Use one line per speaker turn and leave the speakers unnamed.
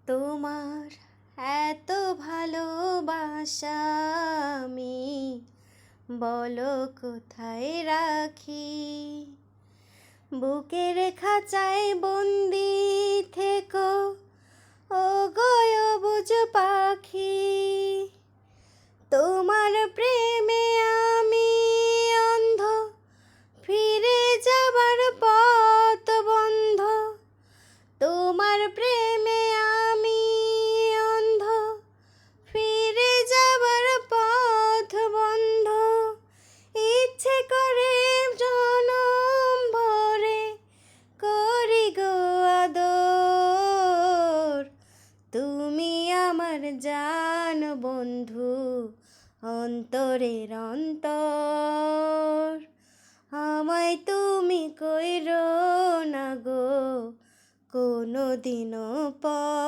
তোমার এত ভালোবাসা আমি বলো কোথায় রাখি। বুকের খাঁচায় বন্দি থেকো ও গয়বুঝ পাখি। তোমার প্রেমে আমি অন্ধ, ফিরে যাবার পথ বন্ধ। তোমার প্রেমে আমি অন্ধ, ফিরে যাবার পথ বন্ধ। ইচ্ছে করে জনম ভরে করি গো আদর। তুমি আমার জান বন্ধু, অন্তরের অন্তর। আমায় তুমি কইরো না গো কোনো দিনও পর।